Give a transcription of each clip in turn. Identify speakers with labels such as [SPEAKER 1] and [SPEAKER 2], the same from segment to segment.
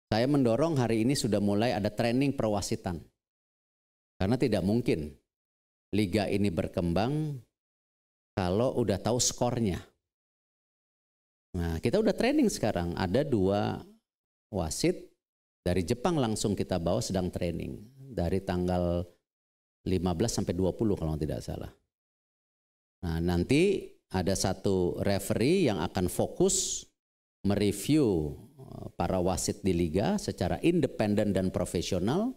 [SPEAKER 1] Saya mendorong hari ini sudah mulai ada training perwasitan. Karena tidak mungkin liga ini berkembang kalau udah tahu skornya. Nah, kita udah training sekarang. Ada 2 wasit dari Jepang langsung kita bawa sedang training. Dari tanggal 15 sampai 20 kalau tidak salah. Nah, nanti ada 1 referee yang akan fokus mereview para wasit di liga secara independen dan profesional,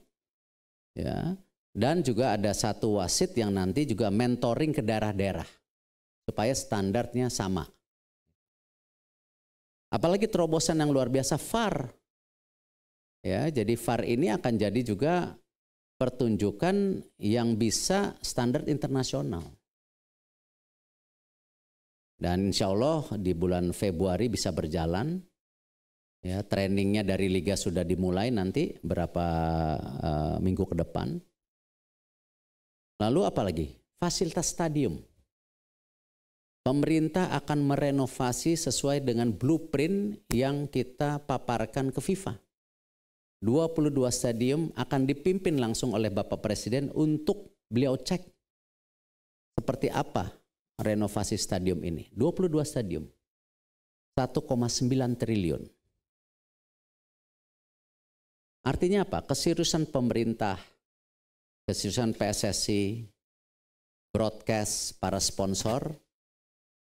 [SPEAKER 1] ya. Dan juga ada 1 wasit yang nanti juga mentoring ke daerah-daerah supaya standarnya sama. Apalagi terobosan yang luar biasa VAR. Ya, jadi VAR ini akan jadi juga pertunjukan yang bisa standar internasional. Dan insya Allah di bulan Februari bisa berjalan. Ya, trainingnya dari liga sudah dimulai nanti berapa minggu ke depan. Lalu apa lagi? Fasilitas stadium. Pemerintah akan merenovasi sesuai dengan blueprint yang kita paparkan ke FIFA. 22 stadium akan dipimpin langsung oleh Bapak Presiden untuk beliau cek seperti apa renovasi stadium ini. 22 stadium. 1,9 triliun. Artinya apa? Keseriusan pemerintah, keseriusan PSSI, broadcast, para sponsor,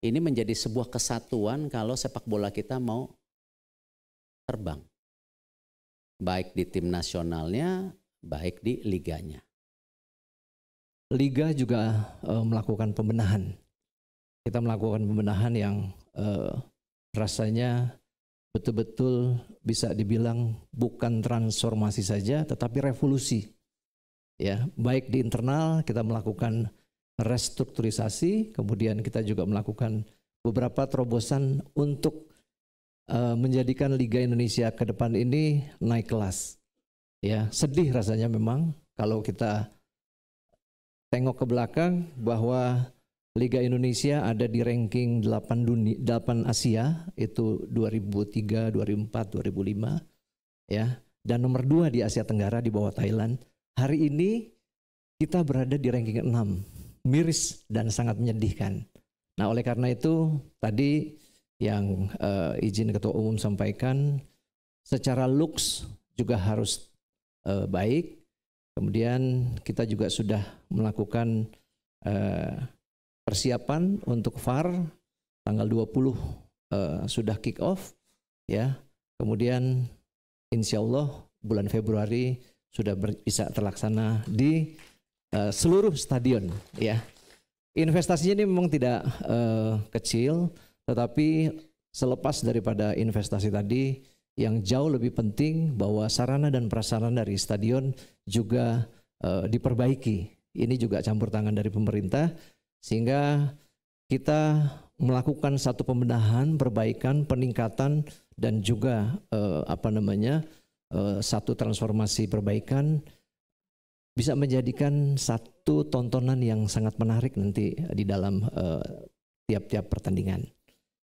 [SPEAKER 1] ini menjadi sebuah kesatuan kalau sepak bola kita mau terbang. Baik di tim nasionalnya, baik di liganya.
[SPEAKER 2] Liga juga melakukan pembenahan. Kita melakukan pembenahan yang rasanya betul-betul bisa dibilang bukan transformasi saja, tetapi revolusi. Ya, baik di internal kita melakukan restrukturisasi, kemudian kita juga melakukan beberapa terobosan untuk menjadikan Liga Indonesia ke depan ini naik kelas. Ya, sedih rasanya memang kalau kita tengok ke belakang bahwa Liga Indonesia ada di ranking 8 Asia, itu 2003, 2004, 2005, ya, dan nomor 2 di Asia Tenggara di bawah Thailand. Hari ini kita berada di ranking 6, miris dan sangat menyedihkan. Nah, oleh karena itu tadi yang izin Ketua Umum sampaikan, secara looks juga harus baik. Kemudian kita juga sudah melakukan persiapan untuk VAR tanggal 20 sudah kick off, ya. Kemudian insya Allah bulan Februari sudah bisa terlaksana di seluruh stadion, ya. Investasinya ini memang tidak kecil, tetapi selepas daripada investasi tadi, yang jauh lebih penting bahwa sarana dan prasarana dari stadion juga diperbaiki. Ini juga campur tangan dari pemerintah, sehingga kita melakukan satu pembenahan, perbaikan, peningkatan, dan juga satu transformasi perbaikan bisa menjadikan satu tontonan yang sangat menarik nanti di dalam tiap-tiap pertandingan.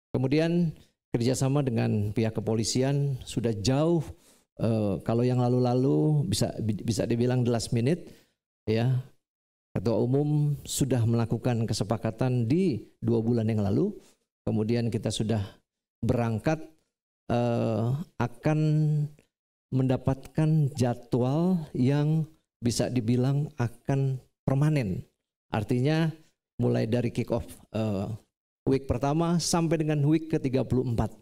[SPEAKER 2] Kemudian kerjasama dengan pihak kepolisian sudah jauh, kalau yang lalu-lalu bisa dibilang the last minute, ya. Ketua Umum sudah melakukan kesepakatan di 2 bulan yang lalu, kemudian kita sudah berangkat akan mendapatkan jadwal yang bisa dibilang akan permanen. Artinya mulai dari kick off week pertama sampai dengan week ke-34,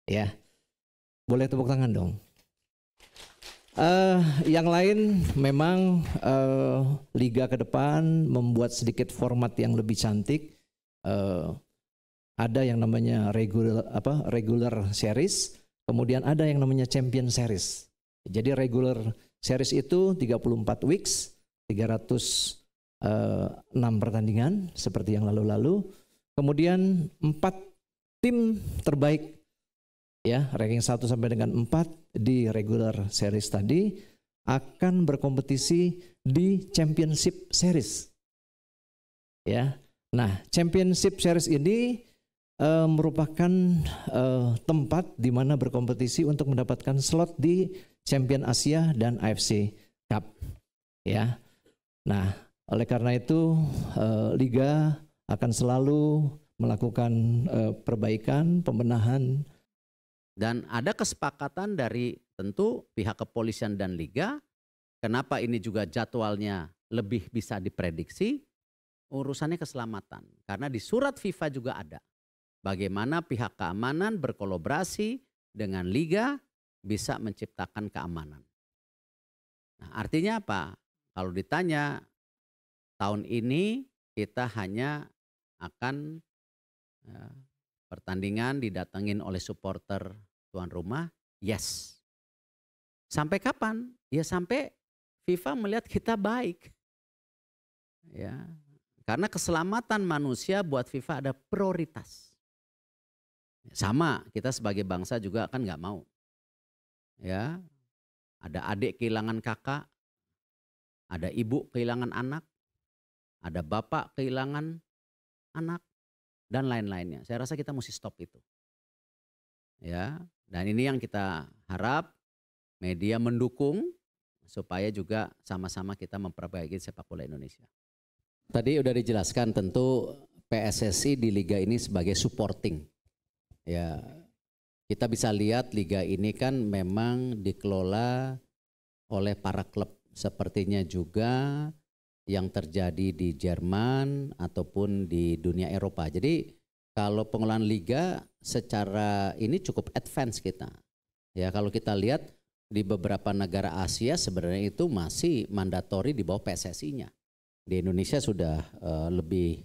[SPEAKER 2] ya. Boleh tepuk tangan dong. Yang lain memang liga ke depan membuat sedikit format yang lebih cantik. Ada yang namanya regular series, kemudian ada yang namanya champion series. Jadi regular series itu 34 weeks, 306 pertandingan seperti yang lalu-lalu. Kemudian 4 tim terbaik, ya, ranking 1 sampai dengan 4 di regular series tadi akan berkompetisi di championship series. Ya. Nah, championship series ini merupakan tempat di mana berkompetisi untuk mendapatkan slot di Champion Asia dan AFC Cup. Ya. Nah, oleh karena itu Liga akan selalu melakukan perbaikan, pembenahan.
[SPEAKER 1] Dan ada kesepakatan dari tentu pihak kepolisian dan Liga, kenapa ini juga jadwalnya lebih bisa diprediksi, urusannya keselamatan. Karena di surat FIFA juga ada bagaimana pihak keamanan berkolaborasi dengan Liga bisa menciptakan keamanan. Nah, artinya apa? Kalau ditanya tahun ini kita hanya akan pertandingan didatengin oleh supporter tuan rumah, yes. Sampai kapan? Ya sampai FIFA melihat kita baik. Ya. Karena keselamatan manusia buat FIFA ada prioritas. Sama, kita sebagai bangsa juga kan nggak mau. Ya. Ada adik kehilangan kakak, ada ibu kehilangan anak, ada bapak kehilangan anak, dan lain-lainnya. Saya rasa kita mesti stop itu. Ya, dan ini yang kita harap media mendukung supaya juga sama-sama kita memperbaiki sepak bola Indonesia. Tadi udah dijelaskan tentu PSSI di liga ini sebagai supporting. Ya, kita bisa lihat liga ini kan memang dikelola oleh para klub, sepertinya juga yang terjadi di Jerman ataupun di dunia Eropa. Jadi kalau pengelolaan liga secara ini cukup advance kita. Ya, kalau kita lihat di beberapa negara Asia sebenarnya itu masih mandatori di bawah PSSI-nya. Di Indonesia sudah lebih,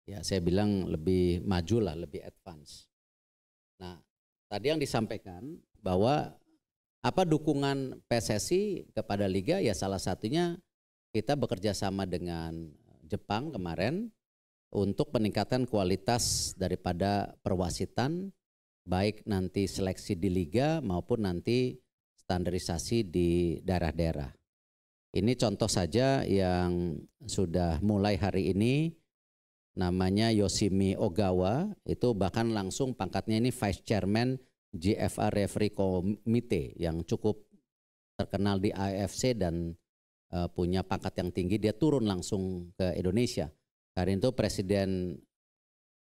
[SPEAKER 1] ya saya bilang lebih maju lah, lebih advance. Nah, tadi yang disampaikan bahwa apa dukungan PSSI kepada liga, ya salah satunya kita bekerja sama dengan Jepang kemarin untuk peningkatan kualitas daripada perwasitan, baik nanti seleksi di liga maupun nanti standarisasi di daerah-daerah. Ini contoh saja yang sudah mulai hari ini, namanya Yoshimi Ogawa, itu bahkan langsung pangkatnya ini Vice Chairman GFR Referee Committee yang cukup terkenal di AFC dan punya pangkat yang tinggi. Dia turun langsung ke Indonesia. Karena itu Presiden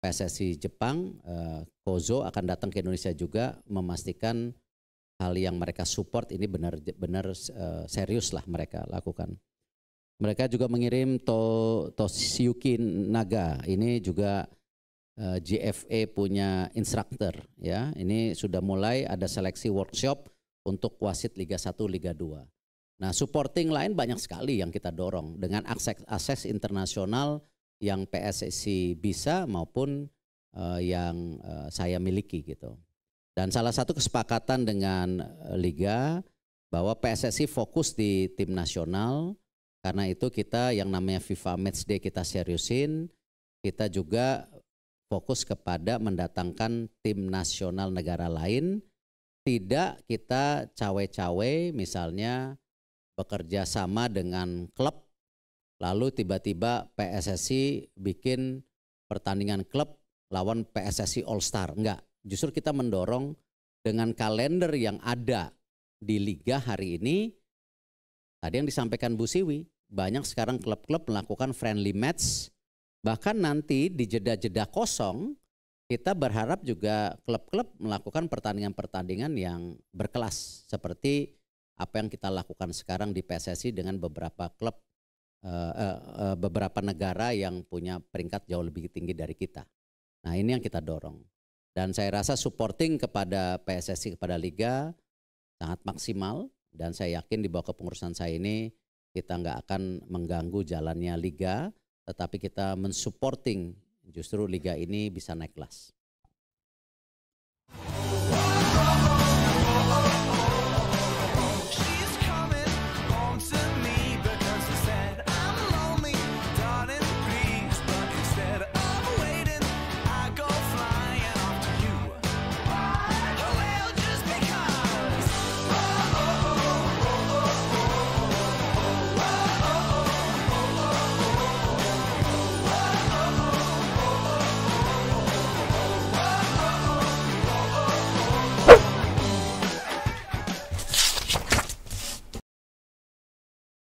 [SPEAKER 1] PSSI Jepang, Kozo, akan datang ke Indonesia juga memastikan hal yang mereka support ini benar-benar serius lah mereka lakukan. Mereka juga mengirim Toshiyuki Naga, ini juga GFA punya instruktur, ya. Ini sudah mulai ada seleksi workshop untuk wasit Liga 1, Liga 2. Nah, supporting lain banyak sekali yang kita dorong dengan akses internasional yang PSSI bisa maupun yang saya miliki gitu. Dan salah satu kesepakatan dengan Liga bahwa PSSI fokus di tim nasional, karena itu kita yang namanya FIFA Matchday kita seriusin, kita juga fokus kepada mendatangkan tim nasional negara lain, tidak kita cawe-cawe misalnya bekerja sama dengan klub, lalu tiba-tiba PSSI bikin pertandingan klub lawan PSSI All Star, enggak. Justru kita mendorong dengan kalender yang ada di liga hari ini, tadi yang disampaikan Bu Siwi, banyak sekarang klub-klub melakukan friendly match, bahkan nanti di jeda-jeda kosong, kita berharap juga klub-klub melakukan pertandingan-pertandingan yang berkelas, seperti apa yang kita lakukan sekarang di PSSI dengan beberapa klub, beberapa negara yang punya peringkat jauh lebih tinggi dari kita. Nah, ini yang kita dorong. Dan saya rasa supporting kepada PSSI, kepada Liga sangat maksimal. Dan saya yakin di bawah kepengurusan saya ini kita nggak akan mengganggu jalannya Liga, tetapi kita mensupporting justru Liga ini bisa naik kelas.